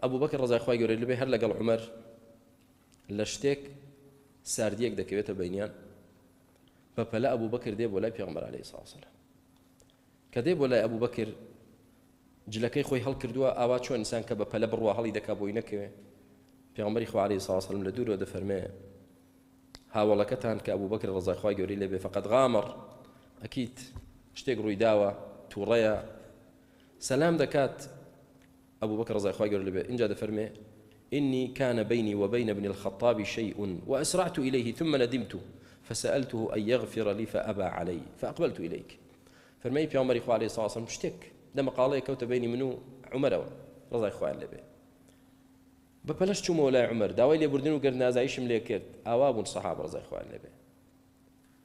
أبو بكر رضاي خوي يقول اللي هر لقال عمر لشتيك سارديك دكيته بينيان فبلا أبو بكر ديب ولا بيغمر عليه الصلاة والسلام کە دێ بۆ لای ئەبوو بەکر جلەکەی خۆی هەڵکردووە ئاوا چۆن ئینسان کە بە پەلە بڕوا هەڵی دەکا بۆی نەکەوێ پێغەمبەری خوا عەلەیهی سەڵاتو وەسەلام لە دوورەوە دەفەرمێ هاوڵەکەتان کە ئەبوو بەکر ڕەزای خوای گەورەی لێبێ فەقەد غامر ئەکید شتێک ڕووی داوە تووڕەیە سەلام دەکات أبو بكر رضي الله عنه إن جاد فرمي إني كان بيني وبين ابن الخطاب شيء وأسرعت إليه ثم ندمت فسألته أن يغفر لي فأبى علي فأقبلت إليك فرمي في عمر إخوة عليه الصلاة والسلام مشتك لما قال كوت بيني منه عمر رضي الله عنه ببلش شو مولا عمر داوي لي بردين وقرنا زايش مليكت أواب الصحابة رضي الله عنه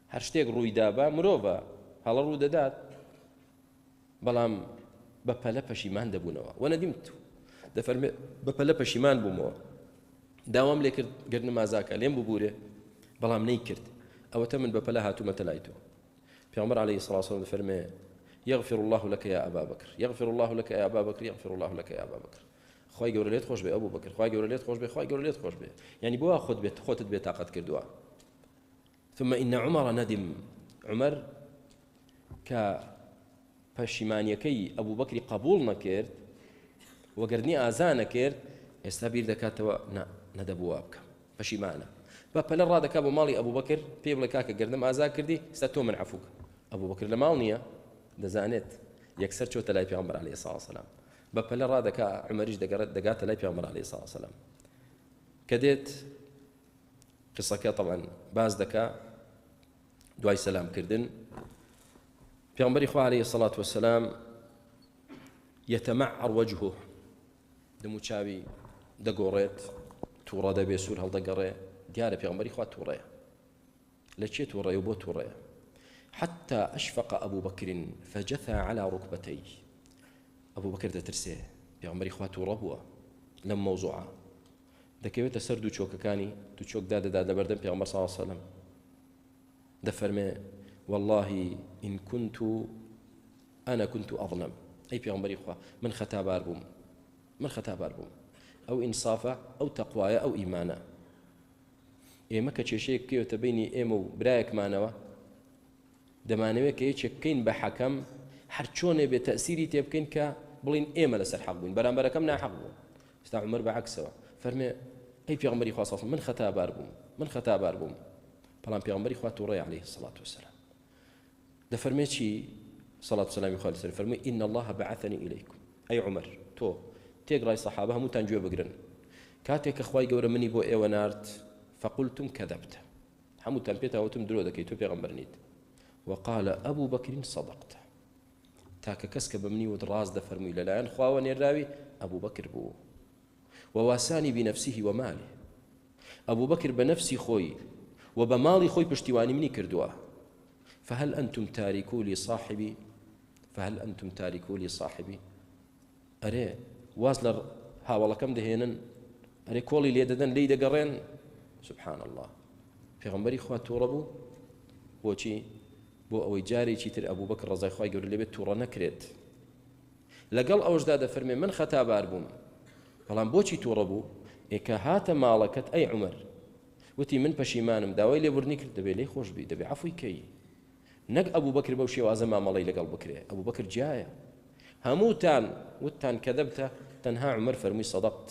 هرشتك روي دابا مروفا هلا رو دادات بلام بەپەلە پەشیمان دەبوونەوە و نەدیمت دەفەرمێ بەپەلە پەشیمان بوومەوە داوام لێ کرد گەرنە مازاکە لێم ببوورێ بەڵام نەیکرد ئەوەتە من بەپەلە هاتوومەتە لای تۆ پێغەمبەر عەلەیهی سەڵاتو وەسەلام دەفەرمێ يغفر الله لك يا أبا بكر يغفر الله لك يا أبا بكر يغفر الله لك يا أبا بكر خوای گەورە لێت خۆش بێ ئەبوو بەکر خوای گەورە لێت خۆش بێ خوای گەورە لێت خۆش بێ یعنی بۆ خۆتت بێ تاقەت کردووە ثم إن عمر ندم عمر کە پەشیمانیەکەی ئەبوو بەکری قبول نەکرد وەگەرنی ئازا نەکرد ئێستا بیر دەکاتەوە نەدەبووە بکەم پەشیمانە بەپەلە ڕادەکا بۆ ماڵی ئەبوو بەکر پێی بڵێ کاکە گەردەم ئازا کردی ئێستا تۆ من عەفووکە ئەبوو بەکر لە ماڵ نییە دەزانێت یەکسەر چۆتە لای پێغەمبەر عەلەیهی سەڵاتو وەسەلام بەپەلە ڕادەکا عومەریش دەگاتە لای پێغەمبەر عەلەیهی سەڵاتو وەسەلام کە دێت قسەکە طبعا باز دەکا دوای سەلامکردن پیامبری خوا علیه الصلاة والسلام يتمعر وجهه دمو چاوی دەگۆڕێت تووڕە دەبێ سوور هەڵدەگەڕێ دیارە پیامبری خوا تووڕەیە لە چێ تووڕەیە و بۆ تووڕەیە حتى أشفق أبو بكر فجثى على ركبتيه أبو بكر دەترسێ پیامبری خوا تووڕە بووە لەم مەوزوعە دەکەوێتە سەر دوو چۆکەکانی دوو چۆک دادەدات لە بەردەم پیامبەر صلی الله عليه وسلم دەفەرمێ والله إن كنت أظلم أي پیغمبری خوا من خطابار بوم أو إنصافة أو تقوى أو إيمانة ئێمە کە کێشەیەک بکەوێتە بینی ئێمە و برایەکمانەوە دەمانەوێت کە یەکێکین بە حەکەم هەر چۆنێ بێت تەئسیری تێ بکەین کە بڵین ئێمە لەسەر حەق بووین بەرامبەرەکەم ناحەق بوو ئێستا عومەر بەعەکسەوە فەرمێ ئەی پیغمبری خوا صلی من خەتابار بووم بەڵام پیغمبری خوا تووڕەیە عەلەیهی الصلاة والسلام دەفەرمێ چی صلاة والسلام خالص فرمي إن الله بعثني إليكم أي عمر تو تيقراي صحابة هموتان جوه بقرن كاتيك أخواي قورا مني بو إيوة نارت فقلتم كذبت هموتان بيتا وتم درو دكي تو بيغمبرنيت وقال أبو بكر صدقت تاك كسك بمني ودراز دفرمي للاين خواواني الراوي أبو بكر بو وواساني بنفسه وماله أبو بكر بنفسي خوي وبمالي خوي بشتواني مني كردوه فهل أنتم تاركوا لي صاحبي أري وازلر هاولا كم دهينن أري كولي ليددن ليدا قرين سبحان الله في غنبري خوات توربو بوشي بو أوي جاري تر أبو بكر رضي الله عنه اللي بيت تورا نكريت لقل أوجداد فرمي من ختابار بوم فلان بوشي توربو إيكا هات مالكت أي عمر وتي من پشیمانم داوای لێ بردنی کرد دەبێ لێی خۆش بی دەبێ عەفوی کەی نەک ئەبوو بەکر بەو شێوازە مامەڵەی لەگەڵ بکرێ ئەبوو بەکر جایە هەمووتان وتتان کەدەبتە تەنها عومەر فەرمووی سەدەقت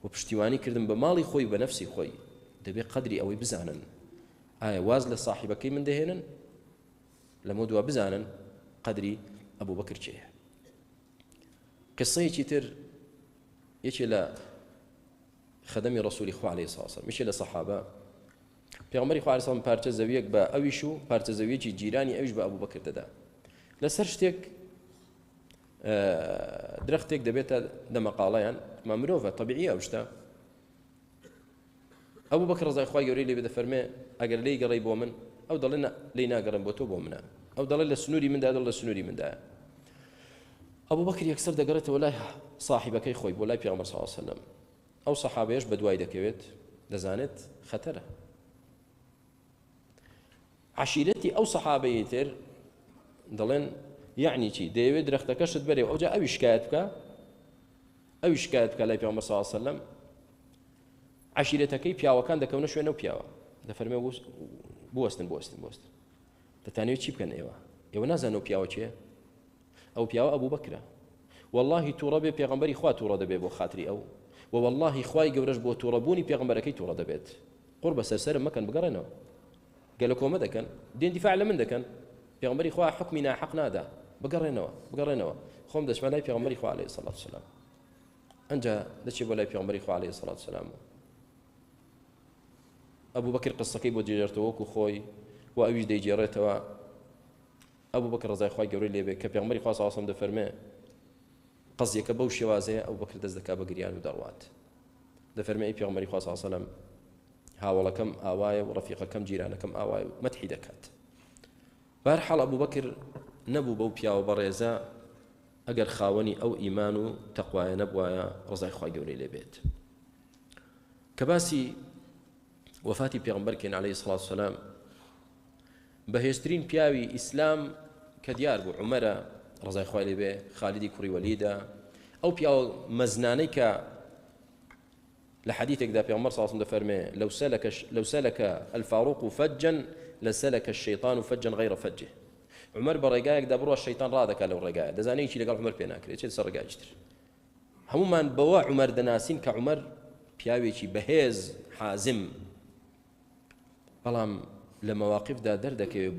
و پشتیوانی کردم بە ماڵی خۆی بە نەفسی خۆی دەبێ قەدری ئەوەی بزانن ئایا واز لە صاحبەکەی من دەهێنن لەمە دووە بزانن قەدری ئەبوو بەکر چێیە قسەیەکی تر یەکێ لە خدمي رسول خوا عليه الصلاة والسلام مش لصحابة پیغمبر خوا عليه الصلاة والسلام پارچە زەویەک بە ئەویش و پارچە زەویەکی جیرانی ئەویش بە ئەبوو بەکر دەدا لەسەر شتێک درەختێک دەبێتە دەمەقاڵەیان ما مرۆڤە طبیعی ئەو شتە ئەبوو بەکر ڕەزای خوای گەورەی لێ دەفەرمێ ئەگەر لێی گەڕێی بۆ من ئەو دەڵێ لێی ناگەڕێم بۆ تۆ بۆ منە ئەو دەڵێ لە سنووری مندا دڵ لە سنووری مندایە ئەبوو بەکر یەکسەر دەگەڕێتەوە لای صاحبەکەی خۆی بۆ لای پیغمبر صلی الله عليه وسلم ئەو سەحابەیەش بەدوای دەکەوێت دەزانێت خەتەرە عشیرەتی ئەو سەحابەیە تر دەڵێن یعنی چی دەیەوێت درەختەکەشت بەرێ ئەوجا ئەوی شکایەت بکە لای پێغەمبەر صلی الله عليه وسلم عشیرەتەکەی پیاوەکان دەکەونە شوێنە و پیاوە دەفەرمێ بوەستن دەتانەوێت چی بکەن ئێوە نازانن و پیاوە چییە ئەو پیاوە ئەبوو بەکرە واللهی تووڕە بێ پێغەمبەری خوا تووڕە دەبێ بۆ خاتری ئەو و واللهی خوای گەورەش بۆ تووڕەبوونی پێغەمبەرەکەی تووڕە دەبێت قڕ بە سەرسەرم مەکەن بگەڕێنەوە گەلە کۆمە دەکەن دێن دیفاع لە من دەکەن پێغەمبەری خوا حکمی ناحەق نادا بگەڕێنەوە خۆم دەچمە لای پێغەمبەری خوا عەلەیهی سەڵات وسەلام ئەنجا دەچێ بۆ لای پێغەمبەری خوا عەلەیهی سەڵات وسەلام ئەبوو بەکر قسەکەی بۆ جێژێتەوە وەکو خۆی و ئەویش دەیجێڕێتەوە ئەبوو بەکر ڕزای خوای گەورەی لێبێ کە پێغەمبەری خوا سەڵات وسەلام دەفەرمێ قەزیەکە بەو شێوازەیە ئەو بەکر دەست دەکا بە گریان و دەڕوات دەفەرمێ ئەی پێغەمبەری خوا سەڵات وسەلام هاوڵەکەم ئاوایە و ڕەفیقەکەم جیرانەکەم ئاوایە و مەدحی دەکات بەهەرحاڵ ئەبوو بەکر نەبوو بەو پیاوە بەڕێزە ئەگەر خاوەنی ئەو ئیمان و تەقوایە نەبوایە ڕزای خوای گەورەی لێبێت کە باسی وفاتی پێغەمبەرکەین عەلەیهی سەڵات وسەلام بەهێزترین پیاوی ئیسلام کە دیار بوو عومەرە ڕزای خوای لێبێ خالیدی کوڕی وەلیدە ئەو پیاوە مەزنانەی کە لە حەدیثێکدا پێغەمبەر صلی الله علیه و سلم دەفەرمێ لو سلك الفاروق فجا لسلك الشيطان فجا غير فجه عمر بەڕێگایەکدا بڕوە شەیطان ڕادەکات لەو ڕێگایە دەزانێت چی لەگەڵ عومەر پێ ناکرێت چێت سەر ڕێگایکی تر هەمومان بەوە عومەر دەناسین کە عومەر پیاوێکی بەهێز حازم بەڵام لە مەواقفدا دەردەکەوێت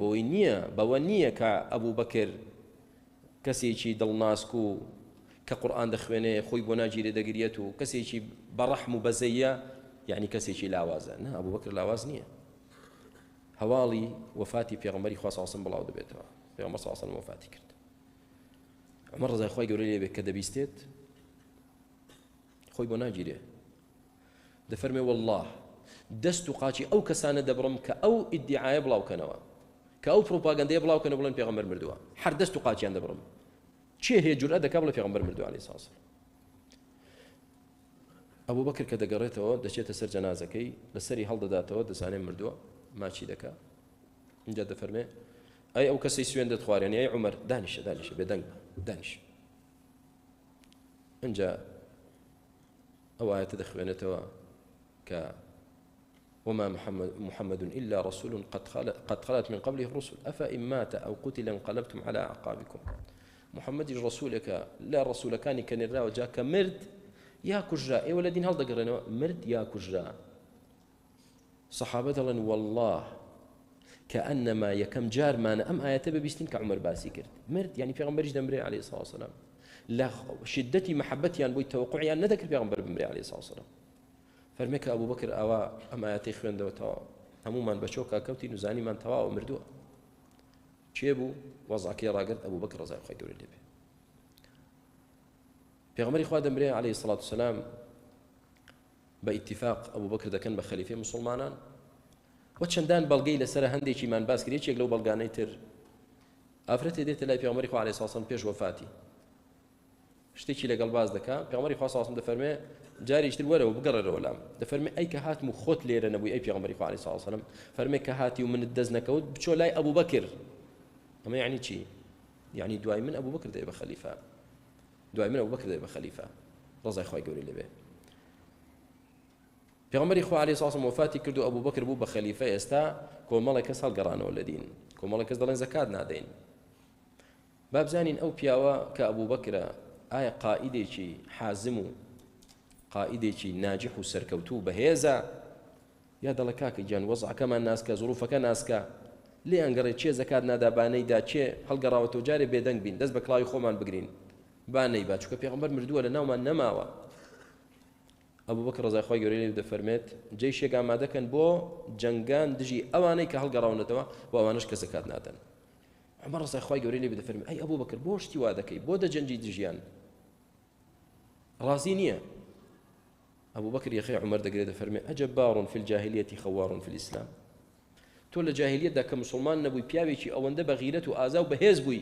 بەوە نییە کە ئەبوو بەکر کەسێکی دڵناسک و کە قورئان دەخوێنێ خۆی بۆ ناگیرێ دەگرێت و کەسێکی بەڕەحم و بەزەیە یعنی کەسێکی لاوازە نه ئەبوو بەکر لاواز نییە هەواڵی وفاتی پێغەمبەری خوا صلی الله علیه و سلم بڵاو دەبێتەوە پێغەمبەر صلی الله علیه و سلم وفاتی کرد عومەر ڕزای خوای گەورەی لێ بێت کە دەبیستێت خۆی بۆ ناگیرێ دەفەرمێ والله دەست و قاچی ئەو کەسانە دەبڕم کە ئەو ئیدعایە بڵاوکەنەوە کە ئەو پرۆپاگەندەیە بڵاوکەنە بڵێن پێغەمبەر مردووە هەر دەست و قاچیان دەبڕم چێ هەیە جورئەت دەکا بڵێ پێغەمبەر مردووە عەلەیهی سەڵات وسەلام ئەبوو بەکر کە دەگەڕێتەوە دەچێتە سەر جەنازەکەی لەسەری هەڵدەداتەوە دەزانێ مردووە ماچی دەکا اینجا دەفەرمێ ئەی ئەو کەسەی سوێن دەتخوارێنی ئەی عومەر دانیشە بێدەنگ دانیش اینجا ئەو ئایەتە دەخوێنێتەوە کە وما محمد إلا رسول قد خلت من قبله الرسل أفإن مات أو قتل انقلبتم على أعقابكم محمد رسولك لا رسول كان كنرا وجاك مرد يا كجرا أي ولدين هل دقرنا مرد يا كجرا صحابة الله والله كأنما يكم جار ما أم آيات ببيستين كعمر باسي كرد مرد يعني في غنبرج دمري عليه الصلاة والسلام لا شدتي محبتي أن بوي توقعي أن نذكر في غنبر بمري عليه الصلاة والسلام فەرمێکە ئەبوو بەکر ئاوا ئەم ئایەتەی خوێندەوەتەوە هەمومان بە چۆکا کەوتی نوزانیمان تەواوە مردووە چێ بوو وەزعەکەی ڕاگرت ئەبوو بەکر ڕزای خوای گەورەی لێ بێ پێغەمبەری خوا دەمرێ عەلەیهی سەڵات وسەلام بە ئیتیفاق ئەبوو بەکر دەکەن بە خەلیفەی موسڵمانان وە چەندان بەڵگەی لەسەر هەندێکیمان باس کرد یەکێک لەو بەڵگانەی تر ئافرەتێ دێتە لای پێغەمبەری خوا عەلەیهی سەڵات وسەلام پێش وەفاتی شتێکی لەگەڵ باز دەکا پێغەمبەری خوا صلی الله علیه و سلم دەفەرمێ جاریشتر وەرەوە بگەڕێرەوە لام دەفەرمێ ئەی کە هاتم و خۆت لێرە نەبووی ئەی پێغەمبەری خوا عەلەیهی سەڵات وسەلام فەرمێ کە هاتی و منت دەست نەکەوت بچۆ لای ئەبوو بەکر ئەمە یعنی چی یعنی دوای من ئەبوو بەکر دەبێ بە خەلیفە دوای من ئەبوو بەکر دەبێ بە خەلیفە ڕزای خوای گەورەی لێبێ پێغەمبەری خوا عەلەیهی سەڵات وسەلام وفاتی کرد و ئەبوو بەکر بوو بە خەلیفە ئێستا کۆمەڵێک کەس هەڵگەڕانەوە لە دین کۆمەڵێک کەس دەڵێن زەکات نادەین با بزانین ئەو پیاوە کە ئەبوو بەکرە ئایا قائیدێکی حازم و قائیدێکی ناجح و سەرکەوتوو بەهێزە یا دەڵێ کاکە گیان وەزعەکەمان ناسکە زوروفەکە ناسکە لێ ئەنگەڕێ چێ زەکات نادابانەیدا چێ هەڵگەڕاوەتەوە جارێ بێدەنگ بین دەست بە کڵاوی خۆمان بگرین بانەی با چونکە پێغەمبەر مردووە لە ناومان نەماوە ئەبوو بەکر ڕزای خوای گەورەی لێ دەفەرمێت جەیشێک ئامادەکەن بۆ جەنگان دژی ئەوانەی کە هەڵگەڕاونەتەوە و ئەوانش کە زەکات نادەن عومەر ڕزای خوای گەورەی لێ دەفەرمێت ئەی ئەبوو بەکر بۆ شتی وا دەکەی بۆ دەجەنجی دژیان ڕازی نییە أبو بكر يخي عمر دقري دفرمي أجبار في الجاهلية خوار في الإسلام تول الجاهلية دا كمسلمان نبوي بيابي أو أنده بغيرة وآزاو بهيز بوي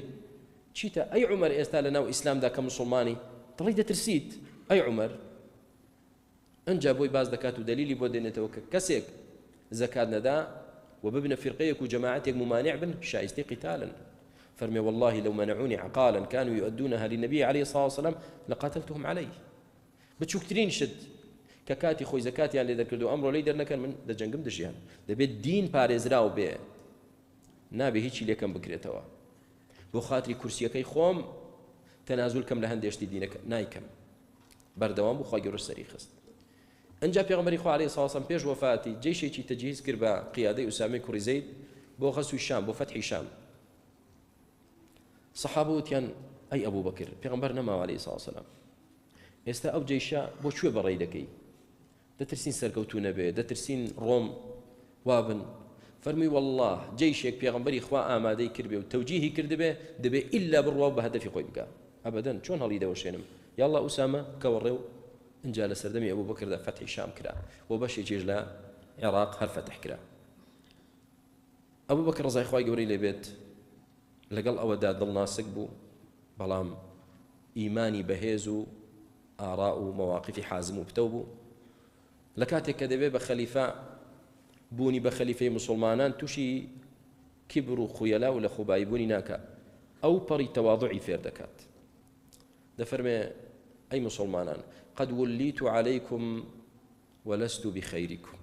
چيتا أي عمر إستال لناو إسلام دا كمسلماني طريقة ترسيت أي عمر أنجا بوي باز دكاتو دليلي بودينته وكسيك زكاة ندا وببن فرقيك وجماعتك ممانع بن شايستي قتالا فرمي والله لو منعوني عقالا كانوا يؤدونها للنبي عليه الصلاة والسلام لقاتلتهم عليه بتشوكترين شد ككاتي خوي زكاتي يعني إذا كردو أمره ليدر نكن من دجنجم دجيان دبيت دين باريزراو بيه نابي هيك اللي كان بكريتوا بو خاطري كرسي كي خوم تەنازول کەم لە هەندێشتی دینەکە نایکەم بەردەوام بوو خوا گەورە سەری خست ئەنجا پێغەمبەری خوا عەلەیهی سڵاو وسەلام پێش وەفاتی جەیشێکی تەجهیز کرد بە قیادەی ئوسامەی کوڕی زەید بۆ غەزوی شام بۆ فەتحی شام سەحابە وتیان ئەی ئەبوو بەکر پێغەمبەر نەماوە عەلەیهی سڵاو وسەلام ئێستا ئەو جەیشە بۆ کوێ بەڕێی دەکەی دەترسین سەرکەوتوو نەبێ دەترسین ڕۆم وابن فەرمووی والله جەیشێک پێغەمبەری خوا ئامادەی کردبێ و تەوجیهی کردبێ دەبێ ئیلا بڕوا و بە هەدەفی خۆی بکە ئەبەدەن چۆن هەڵی دەوەشێنم یاڵڵا ئوسامە کەوەڕێ و اینجا لە سەردەمی ئەبوو بەکردا فەتحی شام کرا و بەشێکیش لە عێراق هەر فەتح کرا ئەبوو بەکر ڕزای خوای گەورەی لێبێت لەگەڵ ئەوەدا دڵناسک بوو بەڵام ئیمانی بەهێز و ئاڕا و مەواقفی حازم و پتە بوو لە کاتێک کە دەبێ بە خەلیفە بوونی بە خەلیفەی مسلمانان تووشی کیبر و خویەلا و لە خوبایی بوونی ناکە ئەو پەڕی تەواضعی فێر دەکات دەفەرمێ ئەی مسلمانان قد وليت عليكم ولست بخيركم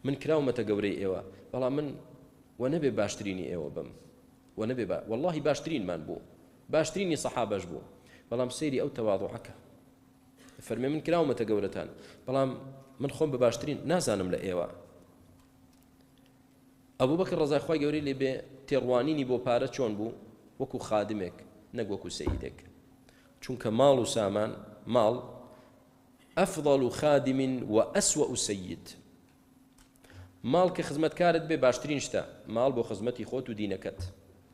من کراومەتە گەورەی ئێوە بەڵام من وەنەبێ باشترینی ئێوە بم وەنەبێ واللهی باشترینمان بوو باشترینی سەحابەش بوو بەڵام سەیری ئەو تەواضعەکە فەرمێ من کراومەتە گەورەتان بەڵام من خۆم بە باشترین نازانم لە ئێوە ئەبوو بەکر ڕزای خوای گەورەی لێبێ تێڕوانینی بۆ پارە چۆن بوو وەکو خادمێک نەک وەکو سەییدێک چونکە ماڵ و سامان ماڵ أفضل خادم وأسوأ سيد مال كخدمتكارت بي باشترين شتا مال بو خدمتي خوت ودينكت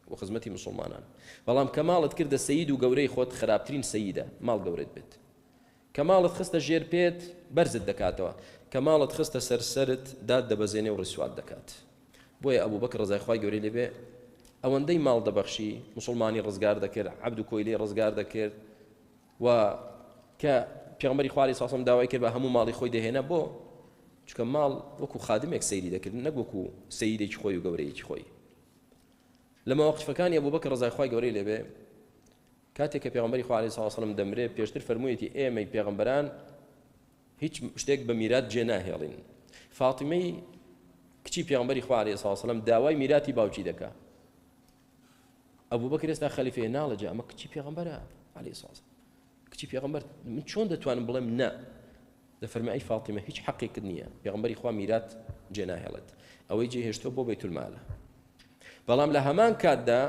وخدمتي مسلمانان بەڵام کەماڵت کردە سەید و گەورەی خۆت خراپترین سەیدە ماڵ گەورەت بێت کەماڵت خستە ژێر پێت بەرزت دەکاتەوە کەماڵت خستە سەرسەرت داد دەبەزێنێ و ڕسوات دەکات بۆیە ئەبوو بەکر ڕزای خوای گەورەی لێبێ ئەوەندەی ماڵ دەبەخشی مسلمانی ڕزگار دەکرد عەبد و کۆیلەی ڕزگار دەکرد و کە پێغەمبەری خوا عەلەیهی سڵام داوای کرد بە هەموو ماڵی خۆی دەهێنا بۆ چونکە ماڵ وەکو خادمێک سەیری دەکرد نەک وەکو سەییدێکی خۆی و گەورەیەکی خۆی لە مەواقفەکانی ئەبوو بەکر ڕزای خوای گەورەی لێبێ کاتێک کە پێغەمبەری خوا عەلەیهی سڵام دەمرێ پێشتر فەرموویەتی ئێمەی پێغەمبەران هیچ شتێک بە میرات جێ ناهێڵین فاتیمەی کچی پێغەمبەری خوا عەلەیهی سڵام داوای میراتی باوکی دەکا ئەبوو بەکر ئێستا خەلیفەیە ناڵەجا ئەمە کچی پێغەمبەرە عەلەیهی سڵام کچی پێغەمبەر من چۆن دەتوانم بڵێم نا دەفەرمێ ئەی فاتیمە هیچ حەقێکت نییە پێغەمبەری خوا میرات جێ ناهێڵێت ئەوەی جێهێشتۆ بۆ بەیت المالە بەڵام لە هەمان کاتدا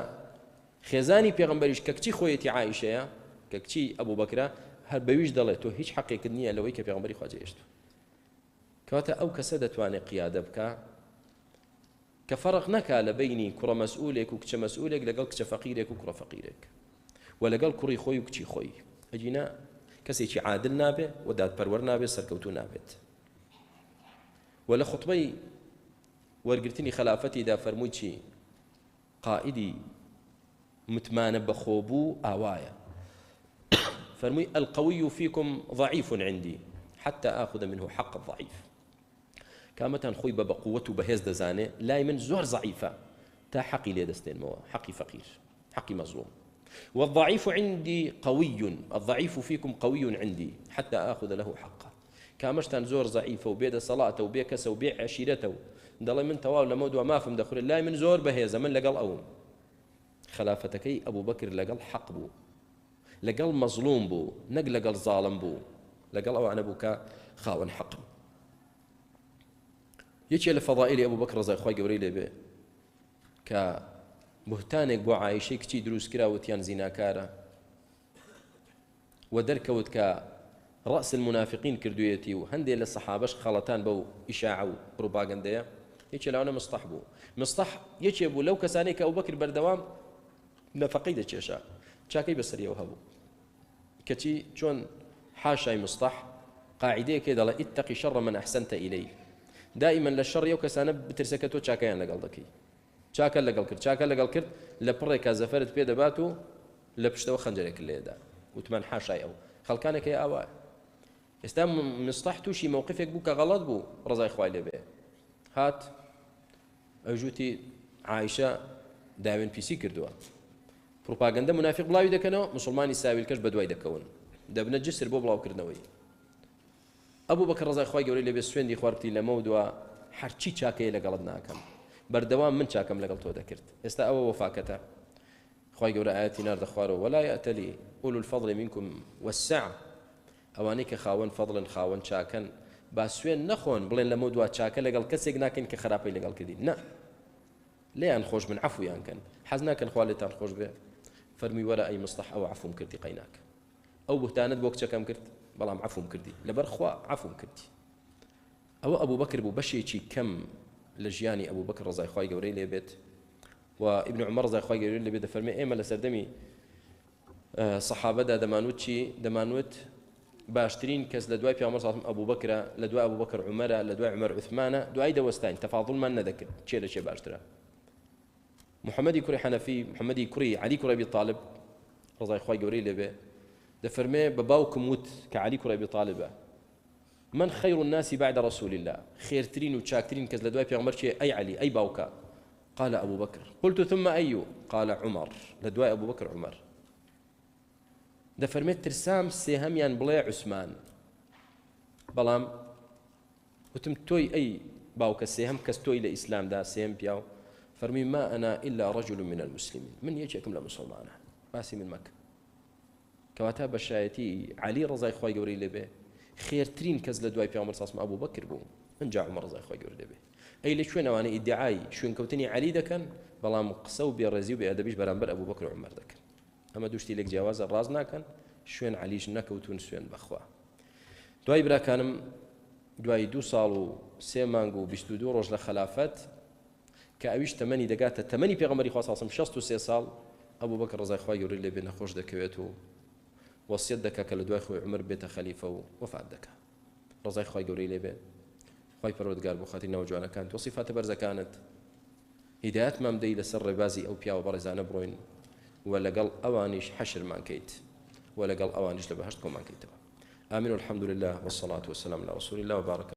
خێزانی پێغەمبەریش کە کچی خۆیەتی عایشەیە کە کچی ئەبوو بەکرە هەر بەویش دەڵێت تۆ هیچ حەقێکت نییە لەوەی کە پێغەمبەری خوا جێهێشتووە کەواتە ئەو کەسە دەتوانێت قیادە بکە کە فەرق نەکا لە بینی کوڕە مەسئولێک و کچە مەسئولێک لەگەڵ کچە فەقیرێک و کوڕە فەقیرێک و لەگەڵ کوڕی خۆی و کچی خۆی ئەجینا کەسێکی عادل نابێ و دادپەروەر نابێت سەرکەوتوو نابێت و لە خوتبەی وەرگرتنی خەلافەتیدا فەرمووی چی قائدی متمانە بەخۆبوو ئاوایە فەرمووی القوي فيكم ضعيف عندي حتى آخذ منه حق الضعيف کامەتان خۆی بە بەقووەت و بەهێز دەزانێ لای من زۆر ضعیفە تا حەقی لێ دەستێنمەوە حەقی فەقیر حەقی مەظلوم والضعيف عندي قوي الضعيف فيكم قوي عندي حتى آخذ له حقه كامشتان زور ضعيفة وبيد صلاة وبيد كسا وبيع عشيرته دڵێ من تەواو لە مەودووە مافم دەخورێت لای من زۆر بەهێزە من لەگەڵ ئەوم خلافەتەکەی ئەبوو بەکر لەگەڵ حەق بوو لەگەڵ مەظلوم بوو نەک لەگەڵ زاڵم بوو لەگەڵ ئەوانە بوو کە خاوەن حەقم یەکێ لە فەضائیلی ئەبوو بەکر ڕزای خوای گەورەی لێبێ کە بوهتانێک بۆ عایشەی کچی دروست کراوەتیان زیناکارە و دەرکەوت کە ڕأس المنافقین کردوویەتی و هەندێک لە سەحابەش خەڵەتان بەو ئیشاع و پروپاگەندەیە یەکێ لەوانە مستەح بوو مستەح یەکێ بوو لەو کەسانەی کە ئەبوو بەکر بەردەوام نەفەقەی دەچێشا چاکەی بەسەریەوە هەبوو کەچی چۆن حاشای مستەح قاعدەیەکێ دەڵێ ئیتەقی شەڕ من ئەحسەنتە ئیلەیه دائما لە شەڕ ئەو کەسانە بترسە کە تۆ چاکەیان لەگەڵ دەکەی چاکە لەگەڵ کرد لە پڕێکا زەفەرت پێ دەبات و لە پشتەوە خەنجەرێک لێدا وتمان حاشای ئەو خەڵکانێکی ئاوا ئێستا مستەح تووشی مووقفێک بوو کە غەڵەت بوو ڕزای خوای لێبێ هات ئەوژوتی عایشە داوێن پیسی کردووە پروپاگەندە منافق بڵاوی دەکەنەوە مسلمانی ساویلکەش بەدوای دەکەون دەبنە جسر بۆ بڵاوکردنەوەی ئەبوو بەکر ڕزای خوای گەورەی لێبێ سوێندی خوارتی لەمە و دووە هەرچی چاکەیە لەگەڵت ناکەم بەردەوام من چاکەم لەگەڵ تۆ دەکرد ئێستا ئەوە وەفاکەتە خی گەورە ئاەتی ناردە خوارەوە ولا یەتەلی ئولو الفەضل منکم والسعة ئەوانەی کە خاوەن فەضڵن خاوەن چاکەن با سوێن نەخۆن بڵێن لەمە دوا چاکە لەگەڵ کەسێک ناکەین کە خراپەی لەگەڵ کردین نە لێیان خۆش بن عەفویان کەن حەز ناکەن خوا لێتان خۆش بێ فەرمی وەرە ئەی مستەح ئەوە عەفوم کردی قەیناک ئەو بوهتانت بۆ کچەکەم کرد بەڵام عەفوم کردی لەبەر خوا عەفوم کردی ئەوە ئەبوو بەکر بوو بەشێکی کەم لە ژیانی ئەبوو بەکر ڕەزای خوای گەورەی لێبێت و ئیبن عومەر ڕەزای خوای گەورەی لێبێت دەفەرمێ ئێمە لە سەردەمی سەحابەدا دەمانوت چی دەمانوت باشترین کەس لە دوای پێغەمبەر سەڵام ئەبوو بەکرە لە دوای ئەبوو بەکر عومەرە لە دوای عومەر عوثمانە دوای دەوەستاین تەفاضڵمان نەدەکرد چێ لە چێ باشترە محەممەدی کوڕی حەنەفی محەممەدی کوڕی عەلی کوڕی ئەبی طالب ڕەزای خوای گەورەی لێبێ دەفەرمێ بە باوکم وت کە عەلی کوڕی ئەبی طالبە من خير الناس بعد رسول الله خيرترين وشاكترين كز لدواي بيغمبر شيء أي علي أي باوكا قال أبو بكر قلت ثم أي قال عمر لدواي أبو بكر عمر دفرميت ترسام سيهم يان بلاي عثمان بلام وتم توي أي باوكا سيهم كز توي لإسلام دا سيهم بياو فرمي ما أنا إلا رجل من المسلمين من يجيكم لمسلمانة باسي من مكة كواتا بشايتي علي رضاي خواي قوري لبي خيرترين كز لدواي بيغمبر صلى أبو بكر بو من جاء عمر رضي خوي قرده به أي لشوين وأنا ادعاي شوين كوتني علي دكن بلام قصو بيرزي وبأدبيش برانبر أبو بكر وعمر دكن أما دوشتي لك جواز الراز ناكن شوين عليش نكوتون شوين بخوا دواي برا كانم دواي 2 ساڵ و 3 مانگ و 22 ڕۆژ لە خلافەت کە ئەویش تەمەنی دەگاتە تەمەنی پێغەمبەری خوا صلی 63 ساڵ ئەبوو بەکر ڕضای خوای گەورەی لێ بێ نەخۆش دەکەوێت و وصيت دكا كلا دواي خوي عمر بيت خليفة وفات دكا رضاي خوي قوري لي بي خوي پروردگار بو خاطر نوجوانا كانت وصفات برزة كانت هدايات ما مدي لسر بازي او بيا وبرزانه بروين ولا قال اوانيش حشر ما كيت ولا قال اوانيش لبهشتكم ما كيت امين والحمد لله والصلاة والسلام على رسول الله وبارك